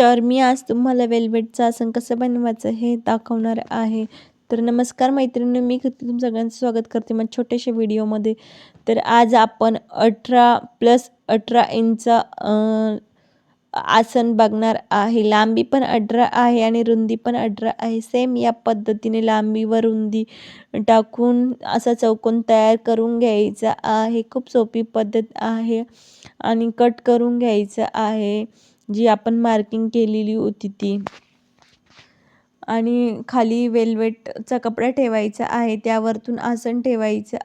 तर मी आज तुम्हाला वेल्वेटचं आसन कसं बनवायचं हे दाखवणार आहे. तर नमस्कार मैत्रिणींनो, मी कृती तुमचं सगळ्यांचं स्वागत करते माझ्या छोट्याशा व्हिडिओमध्ये. तर आज आपण 18+18 इंच आसन बघणार आहे. लांबी पण 18 आहे आणि रुंदी पण 18 आहे. सेम या पद्धतीने लांबी व रुंदी टाकून असा चौकोन तयार करून घ्यायचा आहे. खूप सोपी पद्धत आहे आणि कट करून घ्यायचं आहे, जी आपण मार्किंग केलेली होती ती. आणि खाली वेल्वेटचा कपडा ठेवायचा आहे, त्यावरतून आसन ठेवायचं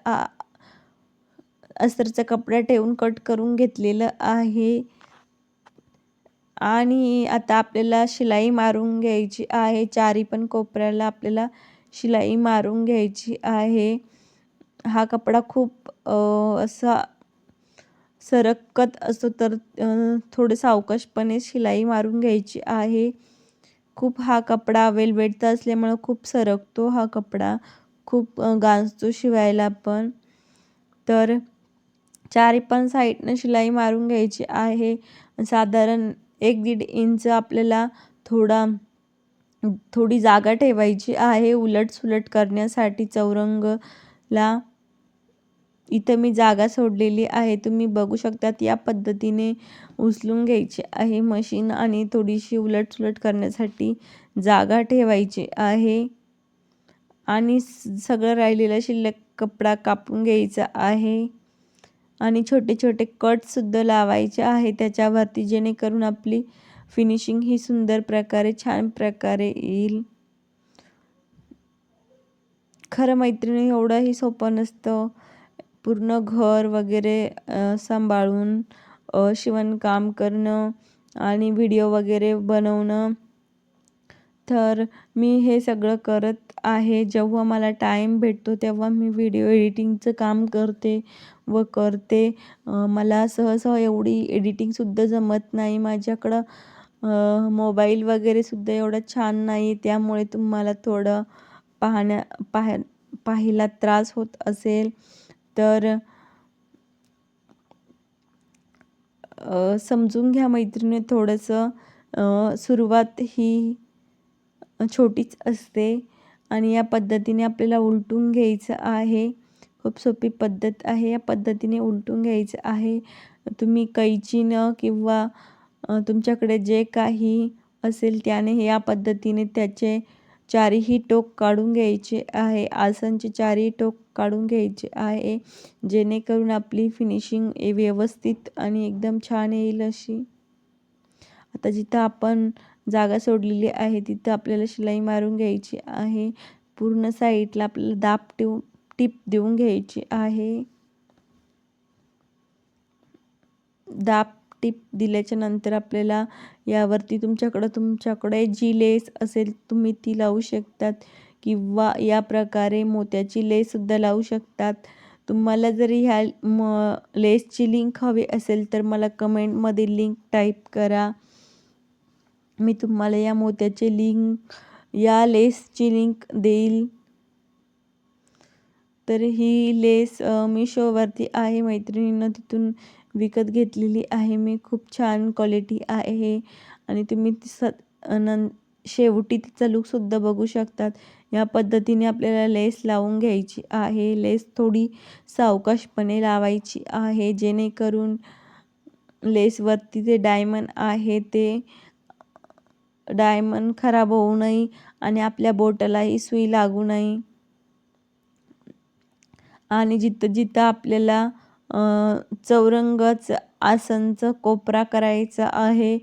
अस्तरचा कपडा ठेवून कट करून घेतलेलं आहे. आणि आता आपल्याला शिलाई मारून घ्यायची आहे. चारी पण कोपऱ्याला आपल्याला शिलाई मारून घ्यायची आहे. हा कपडा खूप असा सरकत असतो, तर थोडं सावकाशपणे शिलाई मारून घ्यायची आहे. खूप हा कपडा वेल्वेटचा असल्यामुळं खूप सरकतो हा कपडा, खूप गांजतो शिवायला पण. तर चारी पण साईडनं शिलाई मारून घ्यायची आहे. साधारण 1-1.5 इंच आपल्याला थोडी जागा ठेवायची आहे उलट-सुलट करण्यासाठी चौरंगला. इथं मी जागा सोडलेली आहे, तुम्ही बघू शकतात. या पद्धतीने उचलून घ्यायची आहे मशीन आणि थोडीशी उलट-सुलट करण्यासाठी जागा ठेवायची आहे. आणि सगळं राहिलेला शिल्लक कपडा कापून घ्यायचा आहे आणि छोटे-छोटे कटसुद्धा लावायचे आहे त्याच्यावरती, जेणेकरून आपली फिनिशिंग ही सुंदर प्रकारे, छान प्रकारे येईल. खरं मैत्रिणी, एवढंही सोपं नसतं. पूर्ण घर वगैरे सांभाळून शिवणकाम करणं आणि व्हिडिओ वगैरे बनवणं. तर मी हे सगळं करत आहे. जेव्हा मला टाईम भेटतो तेव्हा मी व्हिडिओ एडिटिंगचं काम करते. मला सहसा एवढी एडिटिंगसुद्धा जमत नाही. माझ्याकडं मोबाईल वगैरेसुद्धा एवढा छान नाही, त्यामुळे तुम्हाला थोडं पाहायला त्रास होत असेल. तर समजून घ्या मैत्रिणी थोडंसं. सुरुवात ही छोटीच असते आणि या पद्धतीने आपल्याला उलटून घ्यायचं आहे. खूप सोपी पद्धत आहे. या पद्धतीने उलटून घ्यायचं आहे. तुम्ही कैचीनं किंवा तुमच्याकडे जे काही असेल त्याने या पद्धतीने त्याचे चारही टोक काढून घ्यायचे आहे. आसनचे चारही टोक काढून घ्यायचे आहे, जेणेकरून आपली फिनिशिंग व्यवस्थित आणि एकदम छान येईल अशी. आता जिथं आपण जागा सोडलेली आहे तिथं आपल्याला शिलाई मारून घ्यायची आहे. पूर्ण साईडला आपल्याला टीप देऊन घ्यायची आहे. टीप दिल्याच्या नंतर आपल्याला यावरती तुमच्याकडे जी लेस असेल तुम्ही ती लावू शकतात, किंवा या प्रकारे मोत्याची लेससुद्धा लावू शकतात. तुम्हाला जरी ह्या लेसची लिंक हवी असेल तर मला कमेंटमध्ये लिंक टाईप करा. मी तुम्हाला या लेसची लिंक देईल. तर ही लेस मिशोवरती आहे मैत्रिणींनो, तिथून विकत घेतलेली आहे मी. खूप छान क्वालिटी आहे आणि तुम्ही शेवटी तिचा लूकसुद्धा बघू शकतात. या पद्धतीने आपल्याला लेस लावून घ्यायची आहे. लेस थोडी सावकाशपणे लावायची आहे, जेणेकरून लेसवरती जे डायमंड आहे ते डायमंड खराब होऊ नये आणि आपल्या बोटालाही सुई लागू नये. आणि जिथं आपल्याला चौरंगाचं आसनचं कोपरा करायचा आहे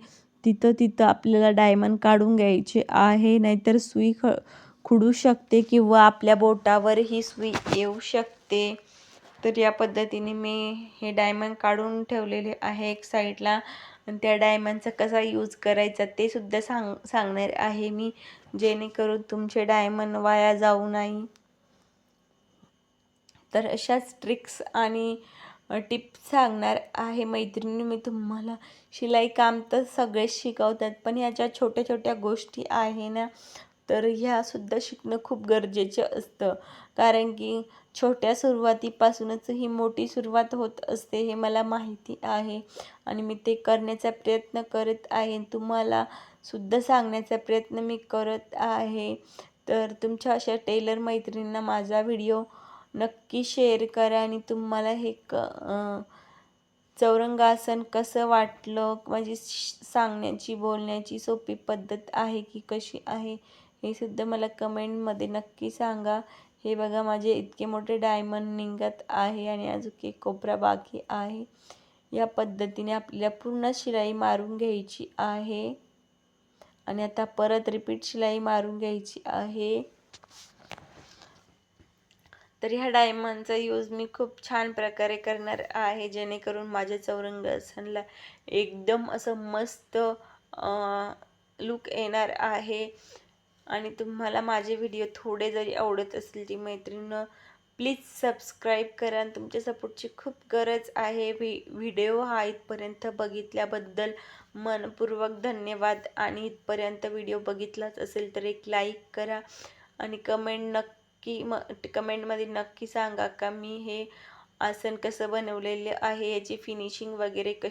तिथं आपल्याला डायमंड काढून घ्यायचे आहे, नाहीतर सुई खुडू शकते किंवा आपल्या बोटावरही सुई येऊ शकते. तर या पद्धतीने मी हे डायमंड काढून ठेवलेले आहे एक साईडला. आणि त्या डायमंडचा कसा यूज करायचा ते सुद्धा सांगणार आहे मी, जेणेकरून तुमचे डायमंड वाया जाऊ नये. तर अशाच ट्रिक्स आणि टिप्स सांगणार आहे मैत्रिणी मी तुम्हाला. शिलाई काम तर सगळेच शिकवतात, पण ह्याच्या छोट्या छोट्या गोष्टी आहे ना, तर ह्यासुद्धा शिकणं खूप गरजेचं असतं, कारण की छोट्या सुरुवातीपासूनच ही मोठी सुरुवात होत असते हे मला माहिती आहे आणि मी ते करण्याचा प्रयत्न करत आहे. तुम्हाला सुद्धा सांगण्याचा प्रयत्न मी करत आहे. तर तुमच्या अशा टेलर मैत्रिणींना माझा व्हिडिओ नक्की शेअर करा आणि तुम्हाला हे चौरंगासन कसं वाटलं, माझी सांगण्याची बोलण्याची सोपी पद्धत आहे की कशी आहे हे सुद्धा मला कमेंटमध्ये नक्की सांगा. हे बघा माझे इतके मोठे डायमंड निघत आहे आणि अजून एक कोपरा बाकी आहे. या पद्धतीने आपल्याला पूर्ण शिलाई मारून घ्यायची आहे आणि आता परत रिपीट शिलाई मारून घ्यायची आहे. तर ह्या डायमंडचा यूज मी खूप छान प्रकारे करणार आहे, जेणेकरून माझ्या चौरंगासनला एकदम असं मस्त लुक येणार आहे. आणि तुम्हाला माझे व्हिडिओ थोडे जरी आवडत असतील ती मैत्रिणींनो, प्लीज सबस्क्राईब करा आणि तुमच्या सपोर्टची खूप गरज आहे. व्हिडिओ हा इथपर्यंत बघितल्याबद्दल मनपूर्वक धन्यवाद. आणि इथपर्यंत व्हिडिओ बघितलाच असेल तर एक लाईक करा आणि कमेंटमध्ये नक्की सांगा का मी हे आसन कसं बनवलेलं आहे, याची फिनिशिंग वगैरे कशी